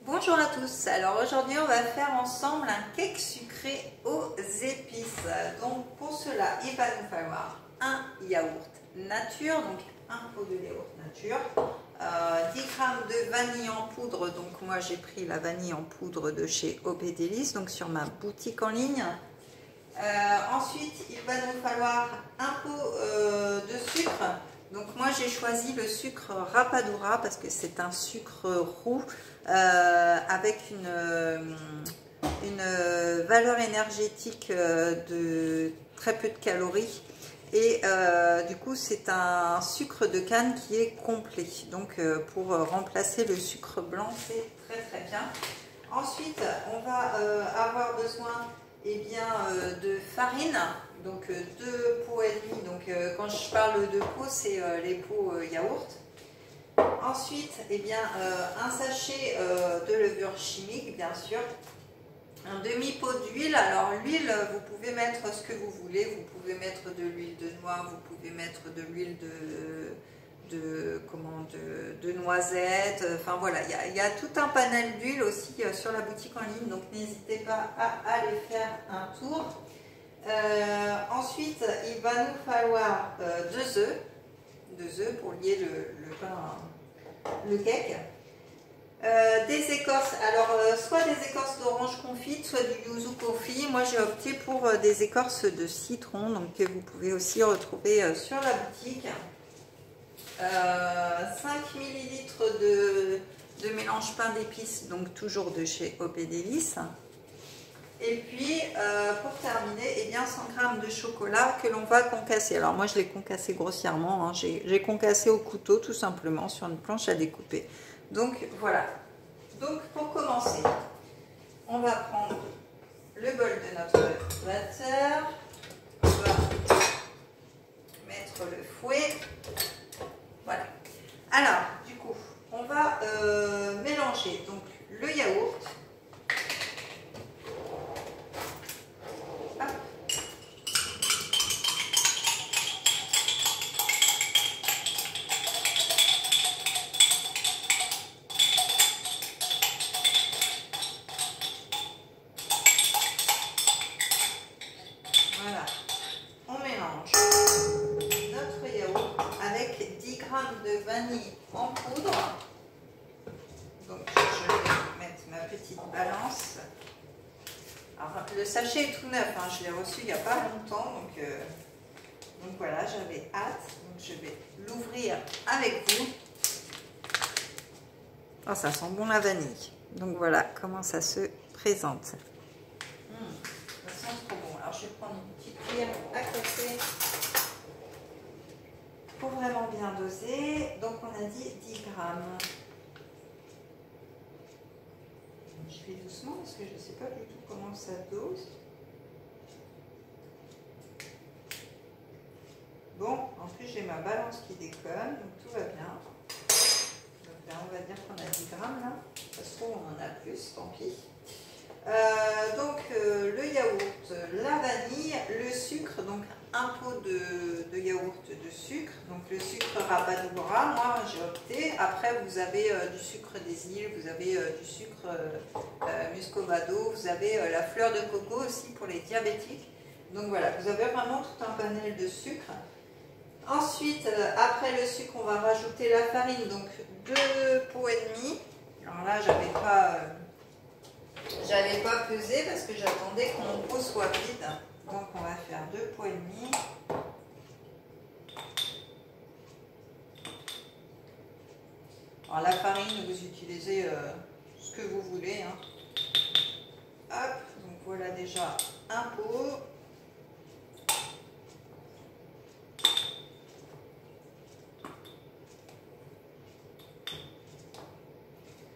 Bonjour à tous, alors aujourd'hui on va faire ensemble un cake sucré aux épices. Donc pour cela il va nous falloir un yaourt nature, donc un pot de yaourt nature, 10 g de vanille en poudre, donc moi j'ai pris la vanille en poudre de chez Opédélice, donc sur ma boutique en ligne. Ensuite il va nous falloir un pot de sucre. Donc moi j'ai choisi le sucre Rapadura parce que c'est un sucre roux avec une valeur énergétique de très peu de calories et du coup c'est un sucre de canne qui est complet, donc pour remplacer le sucre blanc c'est très bien. Ensuite on va avoir besoin de farine, donc 2 pots et demi, donc quand je parle de pots c'est les pots yaourt. Ensuite un sachet de levure chimique bien sûr, un demi-pot d'huile. Alors l'huile vous pouvez mettre ce que vous voulez, vous pouvez mettre de l'huile de noix, vous pouvez mettre de l'huile de noisette, enfin voilà, il y a tout un panel d'huile aussi sur la boutique en ligne, donc n'hésitez pas à aller faire un tour. Ensuite il va nous falloir 2 œufs pour lier le pain, le cake. Des écorces, alors soit des écorces d'orange confite, soit du yuzu confit. Moi j'ai opté pour des écorces de citron, donc que vous pouvez aussi retrouver sur la boutique. 5 ml de mélange pain d'épices, donc toujours de chez Opédélice. Et puis pour terminer, 100 g de chocolat que l'on va concasser. Alors moi je l'ai concassé grossièrement, hein. J'ai concassé au couteau tout simplement sur une planche à découper. Donc voilà. Donc pour commencer, on va prendre le bol de notre batteur, on va mettre le fouet. Voilà. Alors, du coup, on va mélanger donc le yaourt. Hop. Voilà. On mélange notre yaourt avec 10 g de vanille en poudre. Donc je vais mettre ma petite balance. Alors le sachet est tout neuf, hein, je l'ai reçu il n'y a pas longtemps, donc voilà, j'avais hâte. Donc je vais l'ouvrir avec vous. Oh, ça sent bon la vanille. Donc voilà comment ça se présente. Ça sent trop bon. Alors je vais prendre une petite cuillère à café pour vraiment bien doser. Donc on a dit 10 grammes. Je fais doucement parce que je ne sais pas du tout comment ça dose. Bon, en plus j'ai ma balance qui déconne, donc tout va bien. Donc là on va dire qu'on a 10 grammes là. Ça se trouve on en a plus, tant pis. Le yaourt, la vanille, le sucre, donc un pot de yaourt de sucre, donc le sucre Rapadura, moi j'ai opté. Après vous avez du sucre des îles, vous avez du sucre muscovado, vous avez la fleur de coco aussi pour les diabétiques. Donc voilà, vous avez vraiment tout un panel de sucre. Ensuite, après le sucre, on va rajouter la farine, donc 2 pots et demi. Alors là, j'avais pas pesé parce que j'attendais que mon pot soit vide. Donc on va faire 2 pots et demi. Alors la farine, vous utilisez ce que vous voulez, hein. Hop, donc voilà déjà un pot.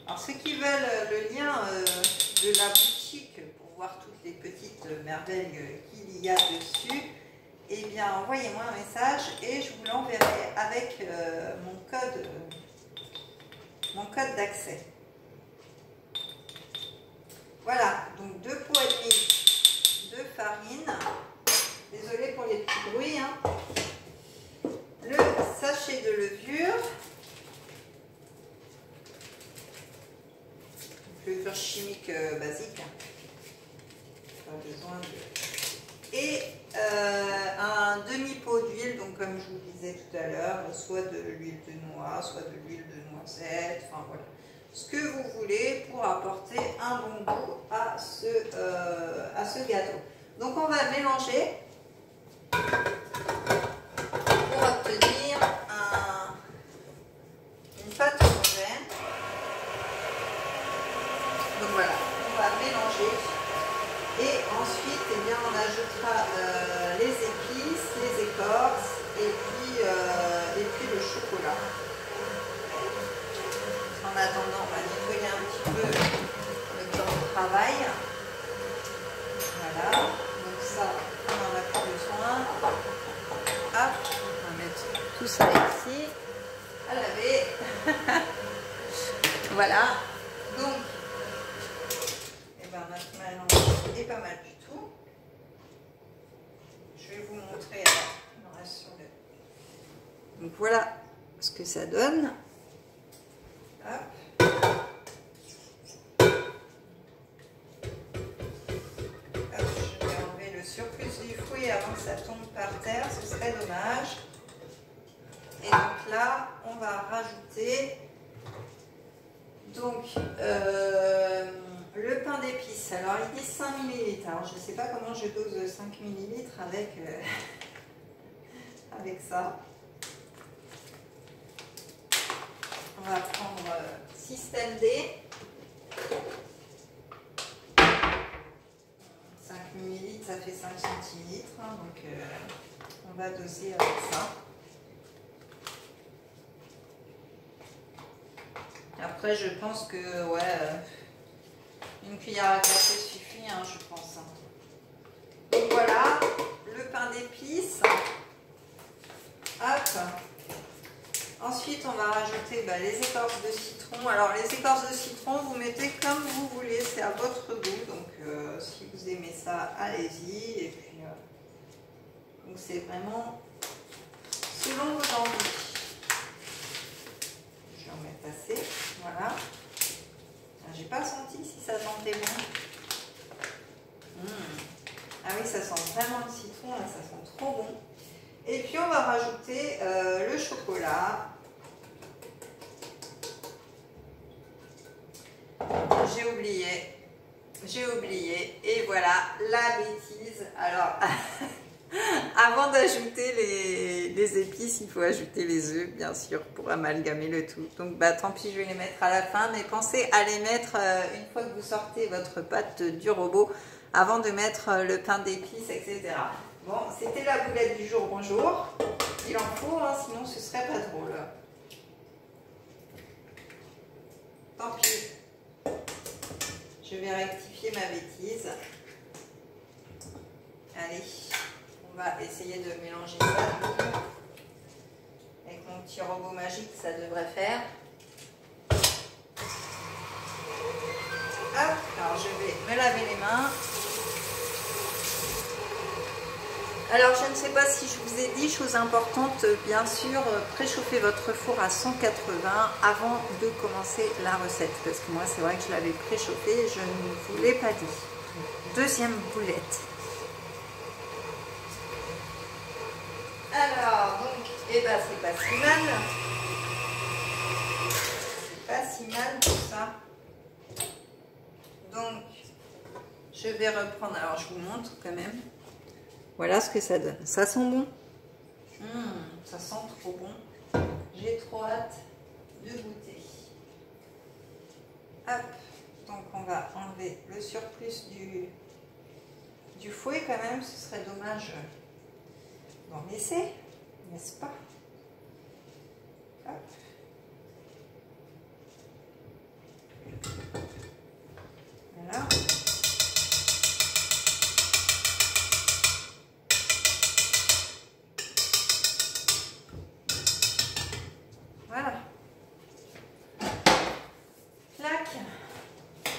Alors ceux qui veulent le lien de la boutique pour voir toutes les petites merveilles qu'il y a dessus, envoyez-moi un message et je vous l'enverrai avec mon code d'accès. Voilà, donc 2 pots et demi de farine. Désolée pour les petits bruits, hein. Le sachet de levure. levure chimique basique. Pas besoin de... Et un demi-pot d'huile, donc comme je vous disais tout à l'heure, soit de l'huile de noix, soit de l'huile de noisette, enfin voilà. Ce que vous voulez pour apporter un bon goût à ce gâteau. Donc on va mélanger pour obtenir une pâte homogène. Donc voilà, on va mélanger et ensuite eh bien, on ajoutera les épices, les écorces et puis le chocolat. En attendant, on va nettoyer un petit peu le temps de travail. Voilà, donc ça, on n'en a plus besoin. Hop, on va mettre tout ça ici, à laver. Voilà, donc, et ben notre mélange est pas mal du tout. Je vais vous montrer, alors, sur le... Donc voilà ce que ça donne. Hop. Hop, je vais enlever le surplus du fruit avant que ça tombe par terre, ce serait dommage. Et donc là, on va rajouter donc le pain d'épices. Alors il dit 5 ml. Alors je ne sais pas comment je dose 5 ml avec ça. On va prendre Système D. 5 ml, ça fait 5 centilitres. Donc on va doser avec ça. Après, je pense que ouais, une cuillère à café suffit, hein, je pense. Donc voilà, le pain d'épices. Hop. Ensuite, on va rajouter les écorces de citron. Alors, les écorces de citron, vous mettez comme vous voulez, c'est à votre goût. Donc, si vous aimez ça, allez-y. Et puis, donc c'est vraiment selon vos envies. Je vais en mettre assez. Voilà. J'ai pas senti si ça sentait bon. Ah oui, ça sent vraiment le citron, là, ça sent trop bon. Et puis on va rajouter le chocolat. J'ai oublié. Et voilà, la bêtise. Alors, avant d'ajouter les épices, il faut ajouter les œufs, bien sûr, pour amalgamer le tout. Donc, tant pis, je vais les mettre à la fin. Mais pensez à les mettre une fois que vous sortez votre pâte du robot, avant de mettre le pain d'épices, etc. Bon, c'était la boulette du jour, bonjour. Il en faut, hein, sinon ce serait pas drôle. Tant pis. Je vais rectifier ma bêtise. Allez, on va essayer de mélanger ça. Avec mon petit robot magique, ça devrait faire. Hop, alors je vais me laver les mains. Alors, je ne sais pas si je vous ai dit, chose importante, bien sûr, préchauffez votre four à 180 avant de commencer la recette. Parce que moi, c'est vrai que je l'avais préchauffé et je ne vous l'ai pas dit. Deuxième boulette. Alors, donc, c'est pas si mal. C'est pas si mal tout ça. Donc, je vais reprendre, alors je vous montre quand même. Voilà ce que ça donne. Ça sent bon. Ça sent trop bon. J'ai trop hâte de goûter. Hop. Donc on va enlever le surplus du fouet quand même. Ce serait dommage d'en laisser, n'est-ce pas? Hop. Voilà.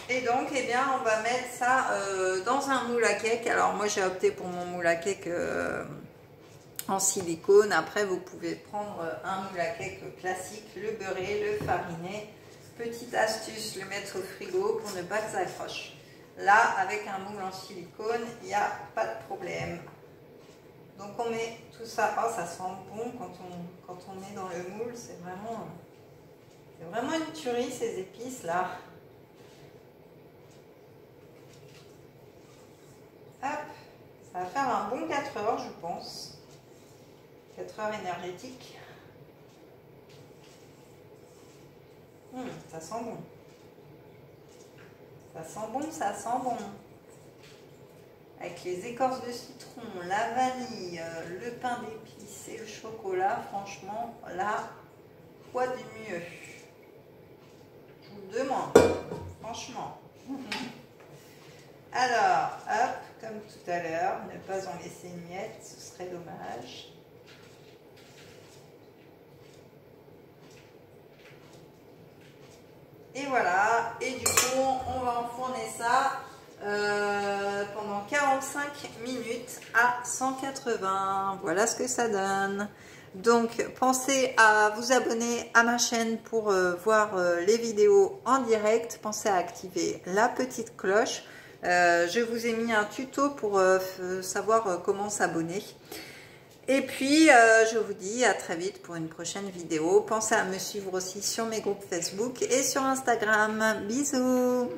Et donc, eh bien, on va mettre ça dans un moule à cake. Alors, moi, j'ai opté pour mon moule à cake en silicone. Après, vous pouvez prendre un moule à cake classique, le beurrer, le fariner. Petite astuce, le mettre au frigo pour ne pas que ça accroche. Là, avec un moule en silicone, il n'y a pas de problème. Donc on met tout ça, oh ça sent bon quand on met dans le moule, c'est vraiment une tuerie ces épices là. Hop, ça va faire un bon 4 heures je pense. 4 heures énergétiques. Ça sent bon. Ça sent bon, ça sent bon. Avec les écorces de citron, la vanille, le pain d'épices et le chocolat, franchement, là, quoi de mieux? Je vous le demande, franchement. Alors, hop, comme tout à l'heure, ne pas en laisser une miette, ce serait dommage. Et voilà, et du coup, on va enfourner ça pendant 45 minutes à 180. Voilà ce que ça donne. Donc, pensez à vous abonner à ma chaîne pour voir les vidéos en direct. Pensez à activer la petite cloche. Je vous ai mis un tuto pour savoir comment s'abonner. Et puis, je vous dis à très vite pour une prochaine vidéo. Pensez à me suivre aussi sur mes groupes Facebook et sur Instagram. Bisous!